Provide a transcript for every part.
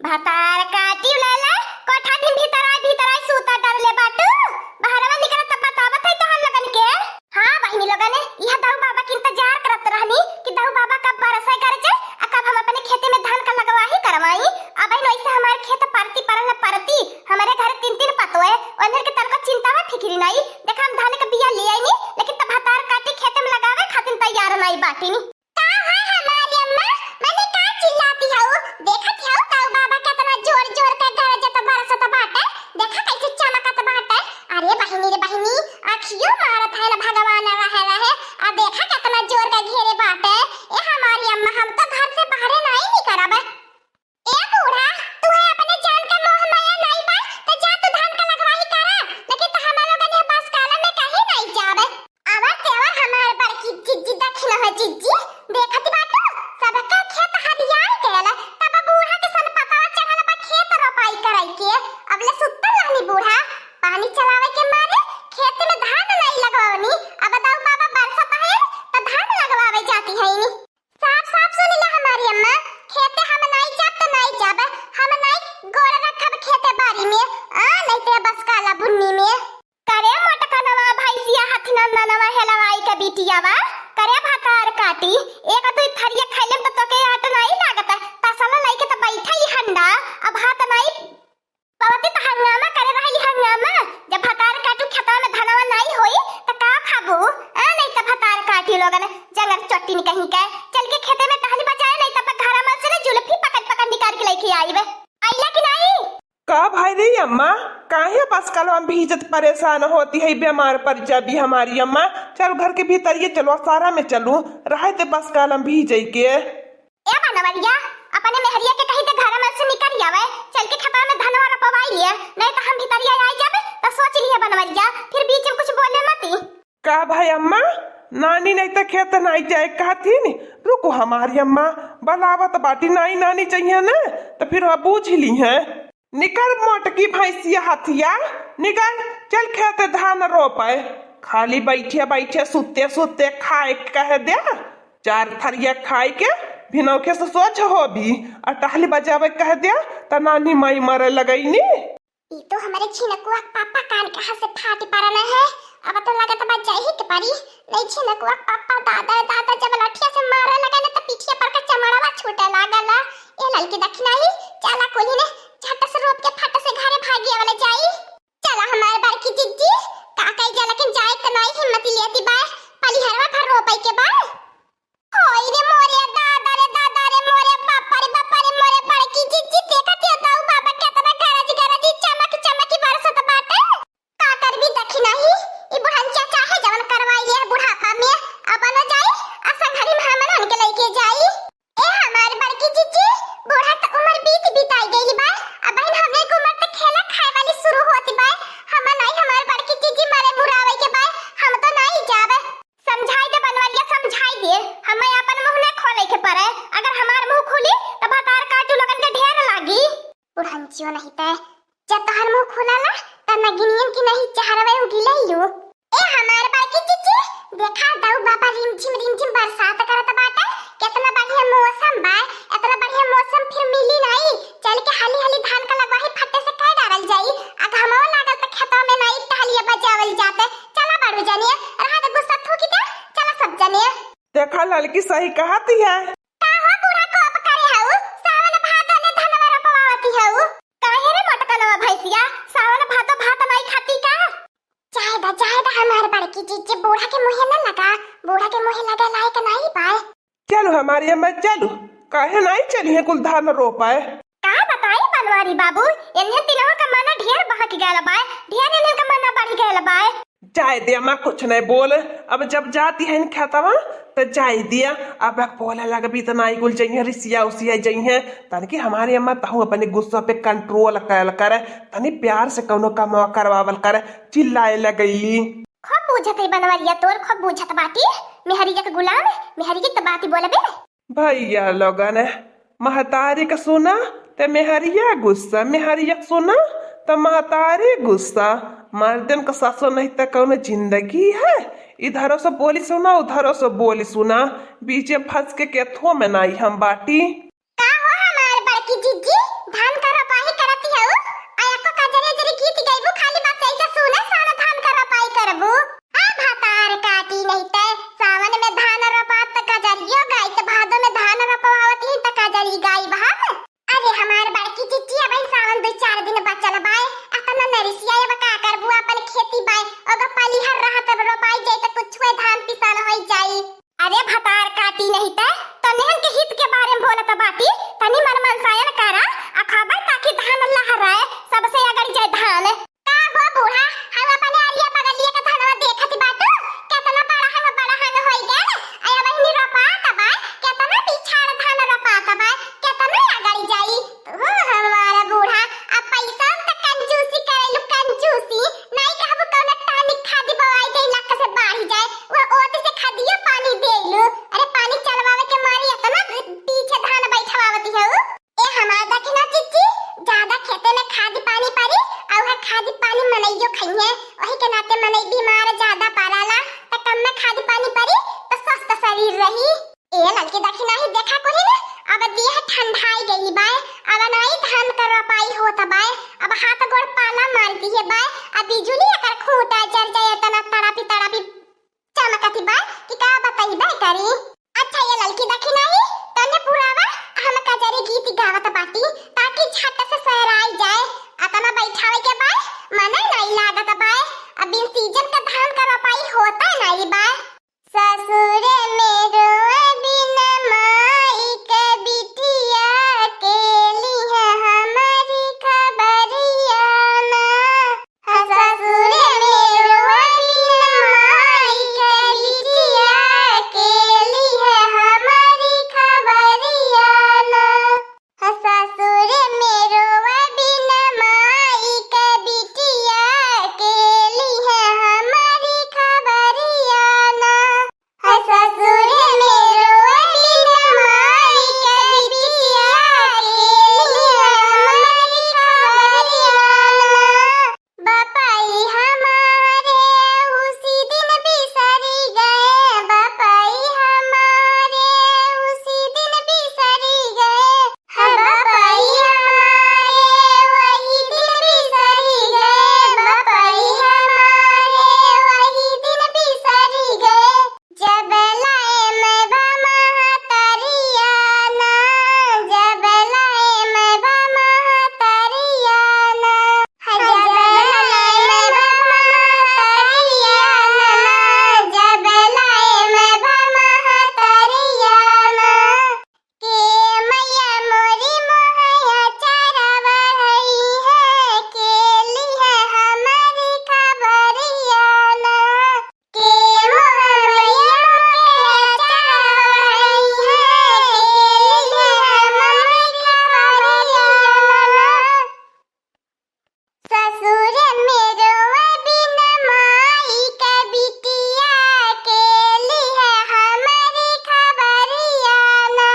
भातार काटी उलाला कोठा दिन भीतर आई सूता डरले बाटू बाहरवा निकल तब बतावत है तहन लगन के। हां बहिनी लोगन यह दाऊ बाबा के इंतजार करत रहनी कि दाऊ बाबा कब बरसाई करे छे आ कब हम अपने खेते में धान का लगवाही करवाई। अब बहिन ऐसे हमारे खेत परती परल परती हमारे घर तीन तीन पतो है ओनर के तन को चिंता में फिक्री नहीं देखा हम धान का बिया ले आई नी लेकिन तब भातार काटी खेत में लगावे खातिर तैयार नहीं बाटी नी। का है हमारी अम्मा मैंने का चिल्लाती हूं देखत हूं दाऊ बाबा कितना जोर जोर के घर जत बरसत बाटे देखा कैसे चमकत बाटे। अरे बहिनी रे बहिनी आखियों मारत है ना भगवान रहे आ देखा कितना जोर का घेरे बाटे। ए हमारी अम्मा हम तो घर से बाहर नहीं निकलब। ए बूढ़ा तू है अपने जान का मोह माया नहीं बा तो जा तू धान का लगवाही करा लेकिन तो हम लोगन ये बस काला में कहीं नहीं जावे। आवर तेवर हमारे बड़की जिज्जी दखिन है जिज्जी देखत बाटू सबका खेत हरियाल केला तब बूढ़ा के सन पता चढ़ल बा खेत रोपाई कराई के अबले सुत्तल रहनी बूढ़ा पानी चलावे के मारे खेत में धान नहीं लगवावनी। अब दाऊ बाबा बरसत है तो धान लगवावे जाती है नी। साफ साफ सुनी ले हमारी अम्मा खेते हम नहीं जाब तो नहीं जाब हम नहीं गोड़ रखब खेते बारी में आ नहीं ते बस काला बुन्नी में करे मोटका नवा भैंसिया हथना नवा हेलवाई के बिटियावा करे भातार काटी एक दो थरिया खैलेम तो तोके आट नहीं लागत तसला लइके तो बैठा ही हंडा अब हाथ नहीं पवती तो हंगामा करे रही हंगामा जब भातार काटू खेतवा में धनवा नहीं होई त का खाबू आ नहीं त भातार काटी लोगन जंगल चट्टी नि कहीं के चल के खेते में टहली बजाए नहीं तब घरा में से जुल्फी पकड़ पकड़ निकाल के लेके आईबे आइला कि नहीं। का भाई रे अम्मा काहे बस कल हम भीजत परेशान होती है बीमार पड़ जाबी हमारी अम्मा चल घर के भीतर ये चलो सारा में चलू रहे ते बस कल हम भीजे के। ए बनवरिया अपने मेहरिया के कहीं ते घर में से निकल जावे चल के खेता में धनवा रोपवाई लिए नहीं तो हम भीतरिया आ जाबे तो सोच लिए बनवरिया फिर बीच में कुछ बोले मती। का भाई अम्मा नानी नहीं तो खेत नहीं जाए कहती नी रुको हमारी अम्मा बलावत बाटी नहीं नानी चाहिए ना तो फिर अब बूझ ली है निकल मोटकी भैंसिया हथिया निकल चल खेत धान रोपाए खाली बैठे बैठे सुते सुते खाए कह दे चार थरिया खाए के भिनौखे से सोच हो भी और टहली बजावे कह दे त नानी माई मरे लगई नी। ई तो हमारे छिनकुआ पापा कान कहां से फाटी पड़ना है अब तो लगत बा जाही के परी नहीं छिनकुआ पापा दादा दादा जब लठिया से मारे लगे ना तो पीठिया पर का चमड़ावा छूटे लागला ए ललकी दखनाई चला कोली ने झट से रोप के फट से घरे भागिया वाले जाई चला हमारे बड़की जिज्जी काकाई जा लेकिन जाए त नहीं हिम्मत लेती बा पलिहरवा घर रोपाई के बा होई रे मोरे दादा रे मोरे बापा रे मोरे बड़की जिज्जी देखत है दाऊ बाबा केतना गरज चमक चमकी बरसत बाटे का कर भी दखी नहीं ई बुढ़न चाचा है जवन करवाई ले बुढ़ापा में अब न जाई असा घड़ी में हमन के लेके जाई। ए हमार बड़की जिज्जी बूढ़ा त उम्र बीताई गई बा अब बहन हमने को उम्र तक खेला खाए वाली शुरू होती बा हम नहीं हमार बड़की जिज्जी मरे मुरावे के बा हम तो नहीं जावे समझाई दे बनवलिया समझाई दे हम अपन मुंह न खोले के परे अगर हमार मुंह खुली तो भातार काटू लगन के ढेर लागी बुढ़न जियो नहीं ते जब तहर मुंह खुलाला त नगिनियन की नहीं चाहरवे उगिले यू। ए हमार बड़की जिज्जी देखा दाऊ बाबा रिमझिम बरसात करत बाटे कितना बढ़िया मौसम बा इतना बढ़िया मौसम फिर मिली नहीं चल के हाली हाली धान का लगवाही फटे से कह डालल जाई आ घमवा लागल त खेतों में नहीं टहलिया बजावल जाते चला बाड़ू जानिए रहा दे गुस्सा ठोकी दे चला सब जानिए देखा लड़की सही कहती है का हो बूढ़ा को अब करे हाउ सावन भादो ने धनवा रोपवावती हाउ काहे रे मटकनवा भैंसिया सावन भादो भात नहीं खाती का चाहे दा हमार बड़की जिज्जी बूढ़ा के मुंह न लगा बूढ़ा के मुंह लगा लायक नहीं पाए चलो हमारी अम्मा चलो काहे नहीं चलिए कुल धान रोपाए का बताई बनवारी बाबू इन्हें तिलवा का मना ढेर बहक गया बाय ढेर इन्हें का मना बढ़ गया बाय जाए दिया माँ कुछ नहीं बोल अब जब जाती है इन खेतवा तो जाए दिया अब बोले लगा भी तो नाई कुल चाहिए रिसिया उसिया चाहिए तन की हमारी अम्मा तहु अपने गुस्सा पे कंट्रोल करे तनी प्यार से कौनो काम करवावल करे चिल्लाए लगई खूब बुझत है बनवरिया तोर खूब बुझत बाटी मेहरिया के गुलाम मेहरिया की बाती बोले बे भैया लोगन महतारी का सुना ते मेहरिया गुस्सा मेहरिया सुना तो महतारी गुस्सा मर्दन का सासो नहीं तो कौन जिंदगी है इधरों से बोली सुना उधरों से बोली सुना बीच में फंस के केथो में नहीं हम बाटी का हो हमार बड़की जिज्जी धान का देखा कोनी ना अब देह ठंडाई गई बाय अब नहीं धान कर पाई होता बाय अब हाथ गोड़ पाला मारती है बाय अब बिजुली एकर खूंटा जर जाए तना तड़ापी चमकती बाय कि का बताई बाय करी। अच्छा ये लड़की देखी नहीं तने पुरावा हम कजरी गीत गावत बाटी ताकि झट से सहराई जाए अतना बैठावे के बाय मने नहीं लागत बाय अब इन सीजन का धान कर पाई होता नहीं बाय। ससुर मेरो बिना माई के बिटिया केली है हमारी खबरिया ना ससुर मेरो बिना माई के बिटिया केली है हमारी खबरिया ना ससुर मेरो बिना माई के बिटिया केली है हमारी खबरिया ना ससुर मेरो बिना माई के बिटिया केली है हमारी खबरिया ना बापाई हमारे उसी दिन बिसरी गए बापाई हमारे उसी दिन बिसरी गए बापाई हमारे वही दिन बिसरी गए बापाई हमारे वही दिन बिसरी गए जब लाए मैं महतरिया ना जब लाए मैं महतरिया ना जब लाए मैं महतरिया ना जब लाए मैं महतरिया ना के मैया मोरी मोहया चरावा रही है केली है हमारी खबरिया ना के मैया मोहया चरावा रही है केली है हमारी खबरिया ना ससुर मेरो बिना माई के बिटिया केली है हमारी खबरिया ना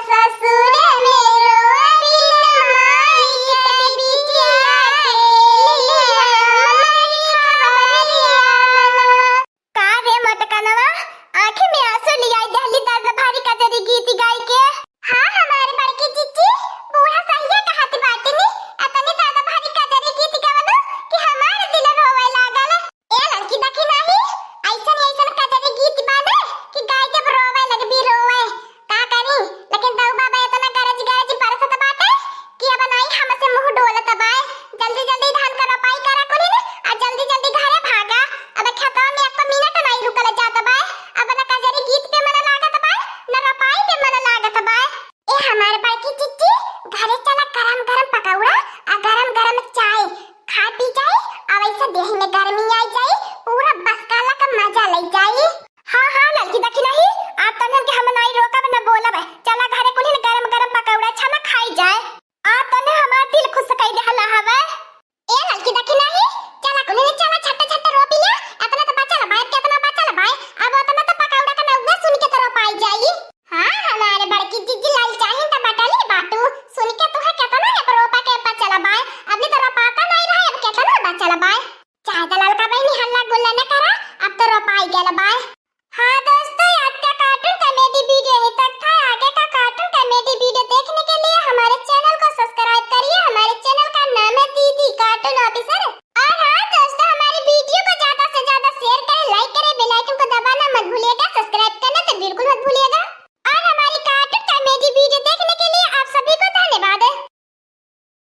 ससुर मेरो बिना माई के बिटिया केली है हमारी खबरिया ना का रे मटकनवा आंखें में आंसू लियाई दहली दर्द भारी कजरी गीत गाई के। हाँ हमारे बड़की जीजी बूढ़ा सहिया कहत बाटे नी अतनी दादा भारी कजरी गीत गावलो कि हमारे दिल रोवे लागल ए लड़की देखी नहीं ऐसन कजरी गीत बाने कि गाय जब रोवे लगबी रोवे का करी लेकिन दाऊ बाबा इतना गरज बरसत बाटे कि अब नहीं हमसे मुंह डोलत बाय जल्दी धान कर रोपाई करा कोनी ना आ जल्दी घरे भागा अब खेतवा में एक मिनट नहीं रुकल जात बाय अब ना कजरी गीत पे मन लागत बाय ना रोपाई पे मन लागत बाय ए हमारे बड़की चिच्ची घरे चला गरम पकौड़ा आ गरम चाय खा पी जाए अब ऐसे देह में गर्मी आई जाए पूरा बसकाला का मजा ले जाए। हाँ लड़की देखी नहीं आप तने के हम नहीं रोकब ना बोलब चला घरे कुनी गरम पकौड़ा छना खाई जाए आप तने हमार दिल खुश कई देहला हवे ए लड़की देखी नहीं चला कुनी चला छट्टे रोपी ले इतना तो बचल भाई कितना बचल भाई अब उतना तो पकौड़ा का नौगा सुन के तो रोपाई जाई। हाँ हमारे बड़की जीजी लाल चाहे तो बटली बाटू सुन के तो है कितना है रोपा के बचल भाई अभी तो रोपाता नहीं रहे अब कितना बचल भाई चाय दलाल का भाई हल्ला गुल्ला न करा अब तो रोपाई गेल भाई। हाँ दोस्तों आज का कार्टून कॉमेडी वीडियो यहीं तक था आगे का कार्टून कॉमेडी वीडियो देखने